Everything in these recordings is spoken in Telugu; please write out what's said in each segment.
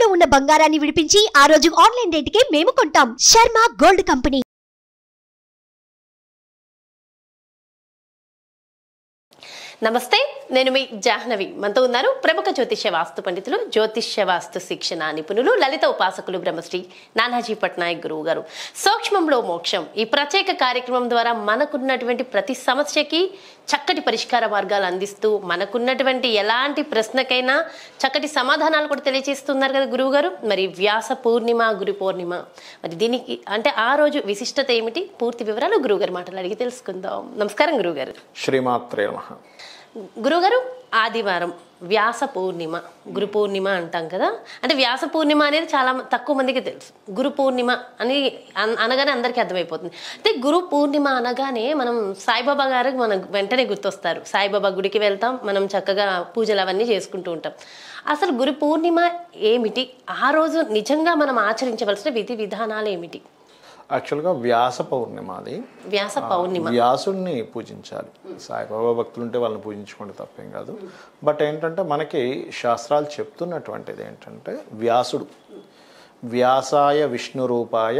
తాకట్టులో ఉన్న బంగారాన్ని విడిపించి ఆ రోజు ఆన్లైన్ రేటుకే మేము కొంటాం. Sharma gold company. నమస్తే, నేను మీ జాహ్నవి. మనతో ఉన్నారు ప్రముఖ జ్యోతిష్య వాస్తు పండితులు, జ్యోతిష్య వాస్తు శిక్షణ నిపుణులు, లలిత ఉపాసకులు బ్రహ్మశ్రీ నానాజీ పట్నాయక్ గురువు గారు. సూక్ష్మంలో మోక్షం ఈ ప్రత్యేక కార్యక్రమం ద్వారా మనకున్నటువంటి ప్రతి సమస్యకి చక్కటి పరిష్కార మార్గాలు అందిస్తూ మనకున్నటువంటి ఎలాంటి ప్రశ్నకైనా చక్కటి సమాధానాలు కూడా తెలియజేస్తున్నారు కదా గురువు గారు. మరి వ్యాస పూర్ణిమ, గురు పూర్ణిమ, మరి దీనికి అంటే ఆ రోజు విశిష్టత ఏమిటి, పూర్తి వివరాలు గురువు గారు మాటలు అడిగి తెలుసుకుందాం. నమస్కారం గురువు గారు. శ్రీమాత్రే నమః. గురుగారు, ఆదివారం వ్యాస పూర్ణిమ, గురు పూర్ణిమ అంటాం కదా. అంటే వ్యాస పూర్ణిమ అనేది చాలా తక్కువ మందికి తెలుసు. గురు పూర్ణిమ అని అనగానే అందరికీ అర్థమైపోతుంది. అయితే గురు పూర్ణిమ అనగానే మనం సాయిబాబా గారు మనకు వెంటనే గుర్తొస్తారు. సాయిబాబా గుడికి వెళ్తాం, మనం చక్కగా పూజలు అవన్నీ చేసుకుంటూ ఉంటాం. అసలు గురు పూర్ణిమ ఏమిటి, ఆ రోజు నిజంగా మనం ఆచరించవలసిన విధి విధానాలు ఏమిటి? యాక్చువల్గా వ్యాస పౌర్ణిమ అది. వ్యాస పౌర్ణిమ, వ్యాసుడిని పూజించాలి. సాయిబాబా భక్తులు ఉంటే వాళ్ళని పూజించుకుంటే తప్పేం కాదు. బట్ ఏంటంటే మనకి శాస్త్రాలు చెప్తున్నటువంటిది ఏంటంటే వ్యాసుడు వ్యాసాయ విష్ణు రూపాయ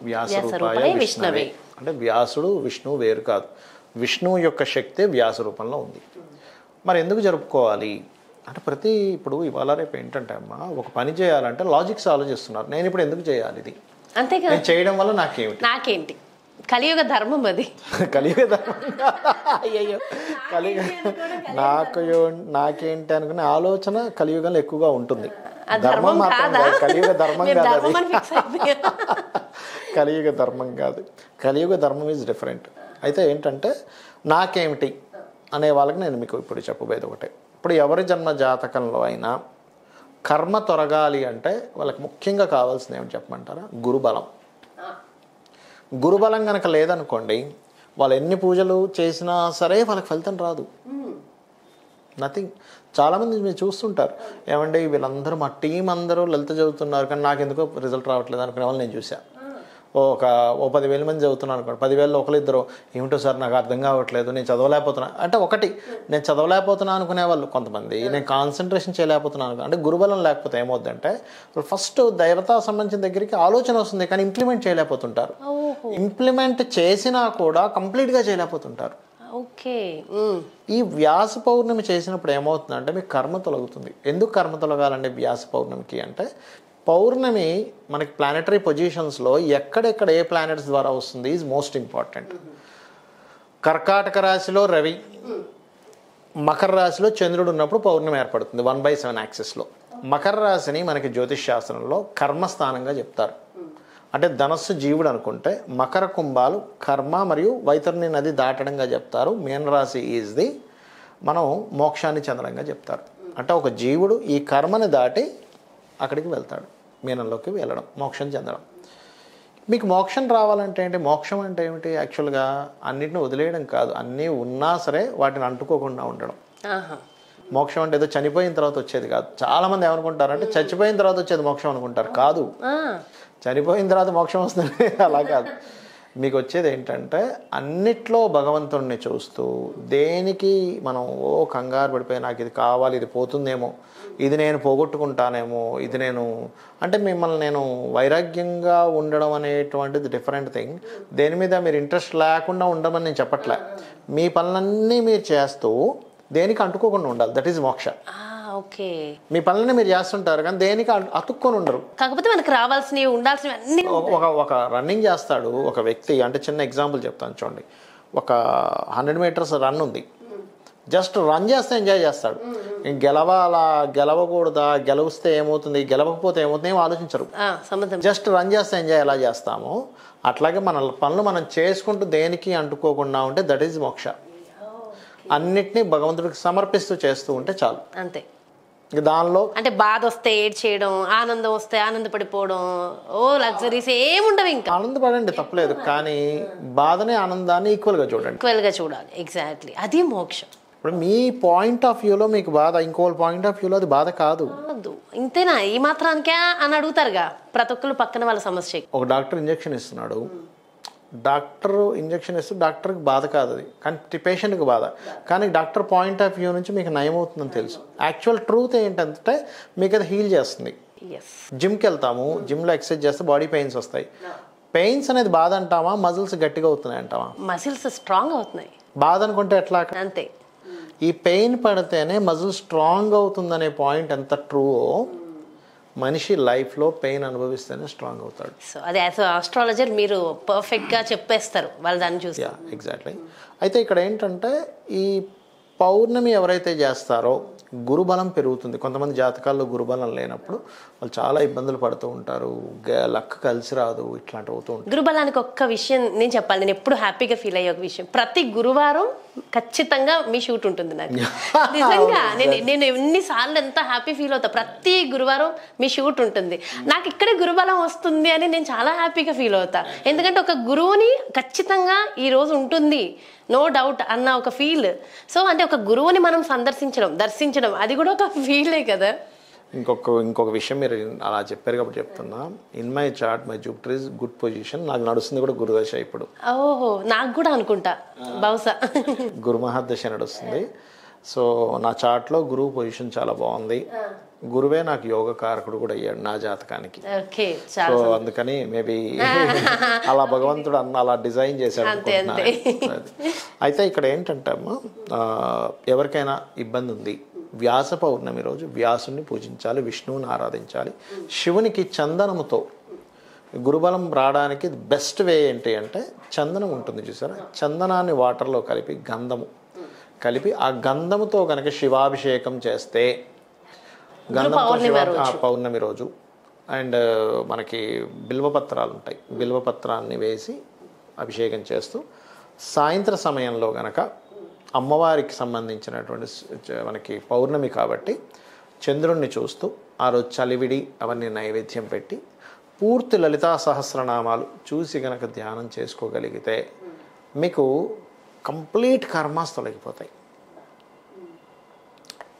వ్యాస రూపాయ విష్ణవే. అంటే వ్యాసుడు విష్ణువు వేరు కాదు, విష్ణువు యొక్క శక్తే వ్యాస రూపంలో ఉంది. మరి ఎందుకు జరుపుకోవాలి అంటే ఇప్పుడు ఇవాళ రేపు ఏంటంటే అమ్మ ఒక పని చేయాలంటే లాజిక్స్ ఆలోచిస్తున్నారు. నేను ఇప్పుడు ఎందుకు చేయాలి ఇది, అంతేగా చేయడం వల్ల నాకేంటి కలియుగ ధర్మం అది. కలియుగ ధర్మం అయ్యో కలియుగ నాకేంటి అనుకునే ఆలోచన కలియుగంలో ఎక్కువగా ఉంటుంది. ధర్మం మాత్రం కాదు, కలియుగ ధర్మం కాదు అది. కలియుగ ధర్మం కాదు, కలియుగ ధర్మం ఈజ్ డిఫరెంట్. అయితే ఏంటంటే నాకేమిటి అనే వాళ్ళకి నేను మీకు ఇప్పుడు చెప్పబోయేది ఒకటే. ఇప్పుడు ఎవరి జన్మ జాతకంలో అయినా కర్మ తొరగాలి అంటే వాళ్ళకి ముఖ్యంగా కావాల్సింది ఏమిటి చెప్పమంటారా? గురుబలం. గురుబలం కనుక లేదనుకోండి, వాళ్ళు ఎన్ని పూజలు చేసినా సరే వాళ్ళకి ఫలితం రాదు, నథింగ్. చాలామంది మీరు చూస్తుంటారు, ఏమంటే వీళ్ళందరూ మా టీం అందరూ లలిత చదువుతున్నారు కానీ నాకు ఎందుకో రిజల్ట్ రావట్లేదు అనుకునే వాళ్ళు నేను చూసా. ఓ 10,000 మంది చదువుతున్నాను అనుకోండి, 10,000లో ఒకరిద్దరు ఏమిటో సార్ నాకు అర్థం కావట్లేదు, నేను చదవలేకపోతున్నా అంటే ఒకటి, నేను చదవలేకపోతున్నాను అనుకునే వాళ్ళు కొంతమంది, నేను కాన్సన్ట్రేషన్ చేయలేకపోతున్నాను అంటే గురుబలం లేకపోతే ఏమవుద్దంటే ఫస్ట్ దైవతా సంబంధించిన దగ్గరికి ఆలోచన వస్తుంది కానీ ఇంప్లిమెంట్ చేయలేకపోతుంటారు. ఇంప్లిమెంట్ చేసినా కూడా కంప్లీట్గా చేయలేకపోతుంటారు. ఓకే. ఈ వ్యాస పౌర్ణమి చేసినప్పుడు ఏమవుతుందంటే మీకు కర్మ తొలగుతుంది. ఎందుకు కర్మ తొలగాలండి వ్యాస పౌర్ణమికి అంటే, పౌర్ణమి మనకి ప్లానెటరీ పొజిషన్స్లో ఎక్కడెక్కడ ఏ ప్లానెట్స్ ద్వారా వస్తుంది ఈజ్ మోస్ట్ ఇంపార్టెంట్. కర్కాటక రాశిలో రవి, మకర రాశిలో చంద్రుడు ఉన్నప్పుడు పౌర్ణమి ఏర్పడుతుంది 1/7 యాక్సిస్లో. మకర రాశిని మనకి జ్యోతిష్ శాస్త్రంలో కర్మస్థానంగా చెప్తారు. అంటే ధనస్సు జీవుడు అనుకుంటే మకర కుంభాలు కర్మ మరియు వైతరణి నది దాటడంగా చెప్తారు. మీనరాశి ఈజ్ ది మనం మోక్షాన్ని చెందడంగా చెప్తారు. అంటే ఒక జీవుడు ఈ కర్మని దాటి అక్కడికి వెళ్తాడు, మీనంలోకి వెళ్ళడం, మోక్షం చెందడం. మీకు మోక్షం రావాలంటే ఏంటి, మోక్షం అంటే ఏమిటి? యాక్చువల్గా అన్నిటిని వదిలేయడం కాదు, అన్నీ ఉన్నా సరే వాటిని అంటుకోకుండా ఉండడం. మోక్షం అంటే ఏదో చనిపోయిన తర్వాత వచ్చేది కాదు. చాలామంది ఏమనుకుంటారంటే చచ్చిపోయిన తర్వాత వచ్చేది మోక్షం అనుకుంటారు. కాదు, చనిపోయిన తర్వాత మోక్షం వస్తుంది అలా కాదు. మీకు వచ్చేది ఏంటంటే అన్నిట్లో భగవంతుడిని చూస్తూ, దేనికి మనం కంగారు పడిపోయి నాకు ఇది కావాలి, ఇది పోతుందేమో, ఇది నేను పోగొట్టుకుంటానేమో, ఇది నేను అంటే మిమ్మల్ని నేను వైరాగ్యంగా ఉండడం అనేటువంటిది డిఫరెంట్ థింగ్. దేని మీద మీరు ఇంట్రెస్ట్ లేకుండా ఉండమని నేను చెప్పట్లే. మీ పనులన్నీ మీరు చేస్తూ దేనికి అంటుకోకుండా ఉండాలి, దట్ ఈజ్ మోక్ష. ఓకే. మీ పనులని మీరు చేస్తుంటారు కానీ దేనికి అతుక్కొని ఉండరు. కాకపోతే మనకు రావాల్సినవి ఉండాల్సినవి అన్ని. ఒక రన్నింగ్ చేస్తాడు ఒక వ్యక్తి, అంటే చిన్న ఎగ్జాంపుల్ చెప్తాను చూడండి. ఒక 100 మీటర్స్ రన్ ఉంది, జస్ట్ రన్ చేస్తే ఎంజాయ్ చేస్తాడు. గెలవాలా గెలవకూడదా, గెలిస్తే ఏమవుతుంది గెలవకపోతే ఏమవుతుంది ఏమో ఆలోచించరు. జస్ట్ రన్ చేస్తే ఎంజాయ్ ఎలా చేస్తామో అట్లాగే మన పనులు మనం చేసుకుంటూ దేనికి అంటుకోకుండా ఉంటే దట్ ఈజ్ మోక్ష. అన్నిటినీ భగవంతుడికి సమర్పిస్తూ చేస్తూ ఉంటే చాలు, అంతే. దానిలో అంటే బాధ వస్తే ఏడ్ చేయడం, ఆనందం వస్తే ఆనందపడిపోవడం, లగ్జరీస్ ఏముండవు. ఇంకా ఆనందపడండి తప్పలేదు, కానీ బాధనే ఆనందాన్ని ఈక్వల్గా చూడాలి. ఎగ్జాక్ట్లీ, అది మోక్షం. ఇప్పుడు మీ పాయింట్ ఆఫ్ వ్యూలో మీకు బాధ, ఇంకో పాయింట్ ఆఫ్ వ్యూలో అది బాధ కాదు. ఇంతేనా ఈ మాత్రానికే అని అడుగుతారుగా ప్రతి ఒక్కరు పక్కన వాళ్ళ సమస్య. ఒక డాక్టర్ ఇంజెక్షన్ ఇస్తున్నాడు, డాక్టర్ ఇంజెక్షన్ ఇస్తే డాక్టర్కి బాధ కాదు అది, కానీ పేషెంట్కి బాధ. కానీ డాక్టర్ పాయింట్ ఆఫ్ వ్యూ నుంచి మీకు నయం అవుతుందని తెలుసు. యాక్చువల్ ట్రూత్ ఏంటంటే మీకు అది హీల్ చేస్తుంది. ఎస్. జిమ్కి వెళ్తాము, జిమ్లో ఎక్సర్సైజ్ చేస్తే బాడీ పెయిన్స్ వస్తాయి. పెయిన్స్ అనేది బాధ అంటామా, మజిల్స్ గట్టిగా అవుతున్నాయి అంటావా? మసిల్స్ స్ట్రాంగ్ అవుతున్నాయి. బాధ అనుకుంటే ఎట్లా? అంతే. ఈ పెయిన్ పడితేనే మజిల్ స్ట్రాంగ్ అవుతుందనే పాయింట్ ఎంత ట్రూ, మనిషి లైఫ్లో పెయిన్ అనుభవిస్తేనే స్ట్రాంగ్ అవుతాడు. సో అది యాజ్ ఆస్ట్రాలజర్ మీరు పర్ఫెక్ట్గా చెప్పేస్తారు వాళ్ళు దాన్ని చూసి. ఎగ్జాక్ట్లీ. అయితే ఇక్కడ ఏంటంటే ఈ పౌర్ణమి ఎవరైతే చేస్తారో గురుబలం పెరుగుతుంది. కొంతమంది జాతకాల్లో గురుబలం లేనప్పుడు వాళ్ళు చాలా ఇబ్బందులు పడుతూ ఉంటారు, లక్ కలిసి రాదు, ఇట్లాంటివి అవుతూ ఉంటాయి. గురుబలానికి ఒక్క విషయం నేను చెప్పాలి, నేను ఎప్పుడు హ్యాపీగా ఫీల్ అయ్యే ఒక విషయం, ప్రతి గురువారం ఖచ్చితంగా మీ షూట్ ఉంటుంది నాకు. నిజంగా నేను ఎన్నిసార్లు ఎంత హ్యాపీ ఫీల్ అవుతా, ప్రతి గురువారం మీ షూట్ ఉంటుంది. నాకు ఇక్కడే గురుబలం వస్తుంది అని నేను చాలా హ్యాపీగా ఫీల్ అవుతా. ఎందుకంటే ఒక గురువుని ఖచ్చితంగా ఈ రోజు ఉంటుంది, నో డౌట్ అన్న ఒక ఫీల్. సో అంటే ఒక గురువుని మనం దర్శించడం అది కూడా ఒక ఫీలే కదా. ఇంకొక విషయం మీరు అలా చెప్పారు కాబట్టి చెప్తున్నా, in my chart my Jupiter is good position. నాకు నడుస్తుంది కూడా గురుదశ ఇప్పుడు. ఓహో, నాకు కూడా అనుకుంటా బహుశా గురు మహాదశ నడుస్తుంది. సో నా చార్ట్లో గురువు పొజిషన్ చాలా బాగుంది. గురువే నాకు యోగ కారకుడు కూడా అయ్యాడు నా జాతకానికి. సో అందుకని మేబీ అలా భగవంతుడు అలా డిజైన్ చేశాడు అనుకుంటున్నాను. అయితే ఇక్కడ ఏంటంటే అమ్మా, ఎవరికైనా ఇబ్బంది ఉంది, వ్యాస పౌర్ణమి రోజు వ్యాసుని పూజించాలి, విష్ణువుని ఆరాధించాలి. శివునికి చందనముతో గురుబలం రావడానికి బెస్ట్ వే ఏంటి అంటే చందనం ఉంటుంది చూసారా, చందనాన్ని వాటర్లో కలిపి గంధము కలిపి ఆ గంధముతో కనుక శివాభిషేకం చేస్తే, గంధంతో పౌర్ణమి రోజు అండ్ మనకి బిల్వపత్రాలు ఉంటాయి, బిల్వపత్రాన్ని వేసి అభిషేకం చేస్తూ సాయంత్ర సమయంలో గనక అమ్మవారికి సంబంధించినటువంటి మనకి పౌర్ణమి కాబట్టి చంద్రుణ్ణి చూస్తూ ఆ రోజు చలివిడి అవన్నీ నైవేద్యం పెట్టి పూర్తి లలితా సహస్రనామాలు చూసి గనక ధ్యానం చేసుకోగలిగితే మీకు కంప్లీట్ కర్మాస్ తొలగిపోతాయి.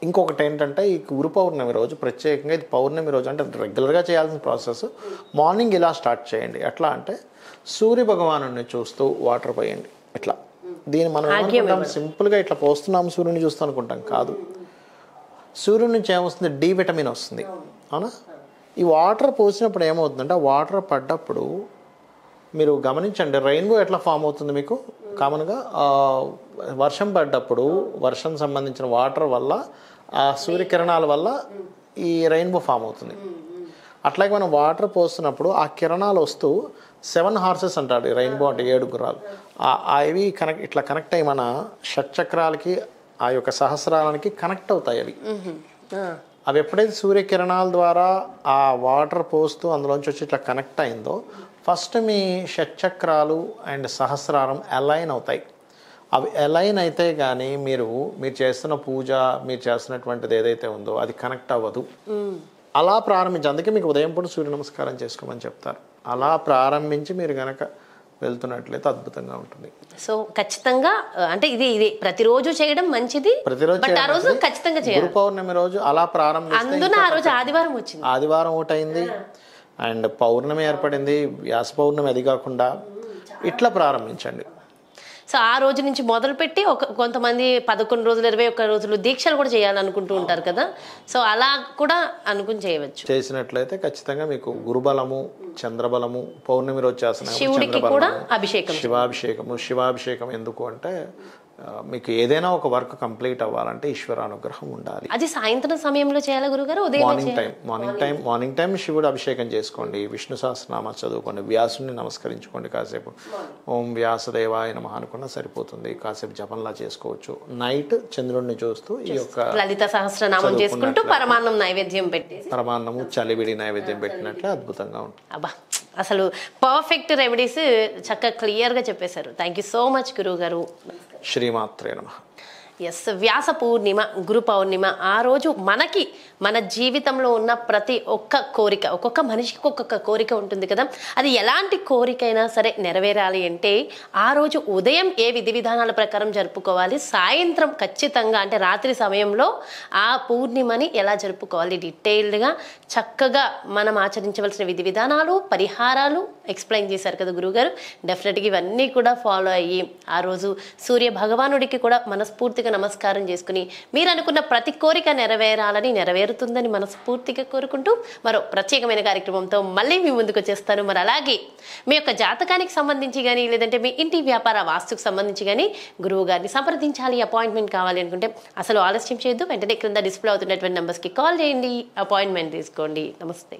ఇంకొకటి ఏంటంటే ఈ గురు పౌర్ణమి రోజు ప్రత్యేకంగా, ఇది పౌర్ణమి రోజు అంటే రెగ్యులర్గా చేయాల్సిన ప్రాసెస్, మార్నింగ్ ఇలా స్టార్ట్ చేయండి. ఎట్లా అంటే సూర్య భగవాను చూస్తూ వాటర్ పోయండి ఇట్లా. దీన్ని మనం ఏమనుకుంటాం, సింపుల్గా ఇట్లా పోస్తున్నాము సూర్యుని చూస్తూ అనుకుంటాం, కాదు. సూర్యుడి నుంచి ఏమొస్తుంది, డి విటమిన్ వస్తుంది, అవునా? ఈ వాటర్ పోసినప్పుడు ఏమవుతుందంటే ఆ వాటర్ పడ్డప్పుడు మీరు గమనించండి, రెయిన్బో ఎట్లా ఫామ్ అవుతుంది మీకు కామన్గా. వర్షం పడ్డప్పుడు వర్షం సంబంధించిన వాటర్ వల్ల ఆ సూర్యకిరణాల వల్ల ఈ రెయిన్బో ఫామ్ అవుతుంది. అట్లాగే మనం వాటర్ పోస్తున్నప్పుడు ఆ కిరణాలు వస్తూ 7 హార్సెస్ అంటాడు ఈ రెయిన్బో అంటే 7 గుర్రాలు. అవి ఇట్లా కనెక్ట్ అయ్యి మన షట్చక్రాలకి ఆ యొక్క సహస్రాలకి కనెక్ట్ అవుతాయి. అవి ఎప్పుడైతే సూర్యకిరణాల ద్వారా ఆ వాటర్ పోస్తూ అందులోంచి వచ్చి ఇట్లా కనెక్ట్ అయిందో ఫస్ట్ మీ షట్చక్రాలు అండ్ సహస్రారం అలైన్ అవుతాయి. అవి అలైన్ అయితే కానీ మీరు చేస్తున్న పూజ, మీరు చేస్తున్నటువంటిది ఏదైతే ఉందో అది కనెక్ట్ అవ్వదు. అలా ప్రారంభించి, అందుకే మీకు ఉదయం పూట సూర్య నమస్కారం చేసుకోమని చెప్తారు. అలా ప్రారంభించి మీరు కనుక వెళ్తున్నట్లయితే అద్భుతంగా ఉంటుంది. సో ఖచ్చితంగా అంటే ఇది ప్రతిరోజు చేయడం మంచిది. ప్రతిరోజు ఖచ్చితంగా చేయాలి. గురు పౌర్ణమి రోజు అలా ప్రారంభిస్తే, ఆ రోజు ఆదివారం వచ్చింది, ఆదివారం ఒకటైంది అండ్ పౌర్ణమి ఏర్పడింది, వ్యాస పౌర్ణమి, అది కాకుండా ఇట్లా ప్రారంభించండి. సో ఆ రోజు నుంచి మొదలుపెట్టి కొంతమంది 11 రోజులు 21 రోజులు దీక్షలు కూడా చేయాలనుకుంటూ ఉంటారు కదా. సో అలా కూడా అనుకుని చేయవచ్చు. చేసినట్లయితే ఖచ్చితంగా మీకు గురుబలము, చంద్రబలము, పౌర్ణమి రోజు చేసిన శివుడికి కూడా అభిషేకం, శివాభిషేకం ఎందుకు అంటే మీకు ఏదైనా ఒక వర్క్ కంప్లీట్ అవ్వాలంటే ఈశ్వరానుగ్రహం ఉండాలి. అది సాయంత్రం సమయంలో చేయాలి గురుగారు? మార్నింగ్ టైం శివుడు అభిషేకం చేసుకోండి, విష్ణు సహస్రనామాలు చదువుకోండి, వ్యాసుని నమస్కరించుకోండి, కాసేపు ఓం వ్యాసదేవాయ నమః అనుకున్నా సరిపోతుంది, కాసేపు జపంలా చేసుకోవచ్చు. నైట్ చంద్రుడిని చూస్తూ ఈ యొక్క లలిత సహస్రనామం చేసుకుంటూ పరమాన్నం నైవేద్యం పెట్టి, పరమాన్నము చలివిడి నైవేద్యం పెట్టినట్లే అద్భుతంగా ఉంటుంది. అబ్బా, అసలు పర్ఫెక్ట్ రెమెడీస్ చక్కగా క్లియర్గా చెప్పేశారు. థ్యాంక్ యూ సో మచ్ గురువు గారు. శ్రీమాత్రే నమః. ఎస్, వ్యాస పూర్ణిమ, గురు పౌర్ణిమ, ఆ రోజు మన జీవితంలో ఉన్న ప్రతి ఒక్క కోరిక, ఒక్కొక్క మనిషికి ఒక్కొక్క కోరిక ఉంటుంది కదా. అది ఎలాంటి కోరికైనా సరే నెరవేరాలి అంటే ఆ రోజు ఉదయం ఏ విధి విధానాల ప్రకారం జరుపుకోవాలి, సాయంత్రం ఖచ్చితంగా అంటే రాత్రి సమయంలో ఆ పూర్ణిమని ఎలా జరుపుకోవాలి, డీటెయిల్డ్గా చక్కగా మనం ఆచరించవలసిన విధి విధానాలు, పరిహారాలు ఎక్స్ప్లెయిన్ చేశారు కదా గురువుగారు. డెఫినెట్గా ఇవన్నీ కూడా ఫాలో అయ్యి ఆ రోజు సూర్య భగవానుడికి కూడా మనస్ఫూర్తిగా మనస్ఫూర్తిగా నమస్కారం చేసుకుని మీరు అనుకున్న ప్రతి కోరిక నెరవేరుతుందని మనస్ఫూర్తిగా కోరుకుంటూ మరో ప్రత్యేకమైన కార్యక్రమంతో మళ్ళీ మీ ముందుకు వచ్చేస్తాను. మరి అలాగే మీ యొక్క జాతకానికి సంబంధించి కానీ లేదంటే మీ ఇంటి వ్యాపార వాస్తుకు సంబంధించి కానీ గురువు గారిని సంప్రదించాలి, అపాయింట్మెంట్ కావాలి అనుకుంటే అసలు ఆలస్యం చేయొద్దు. వెంటనే క్రింద డిస్ప్లే అవుతున్నటువంటి నెంబర్స్కి కాల్ చేయండి, అపాయింట్మెంట్ తీసుకోండి. నమస్తే.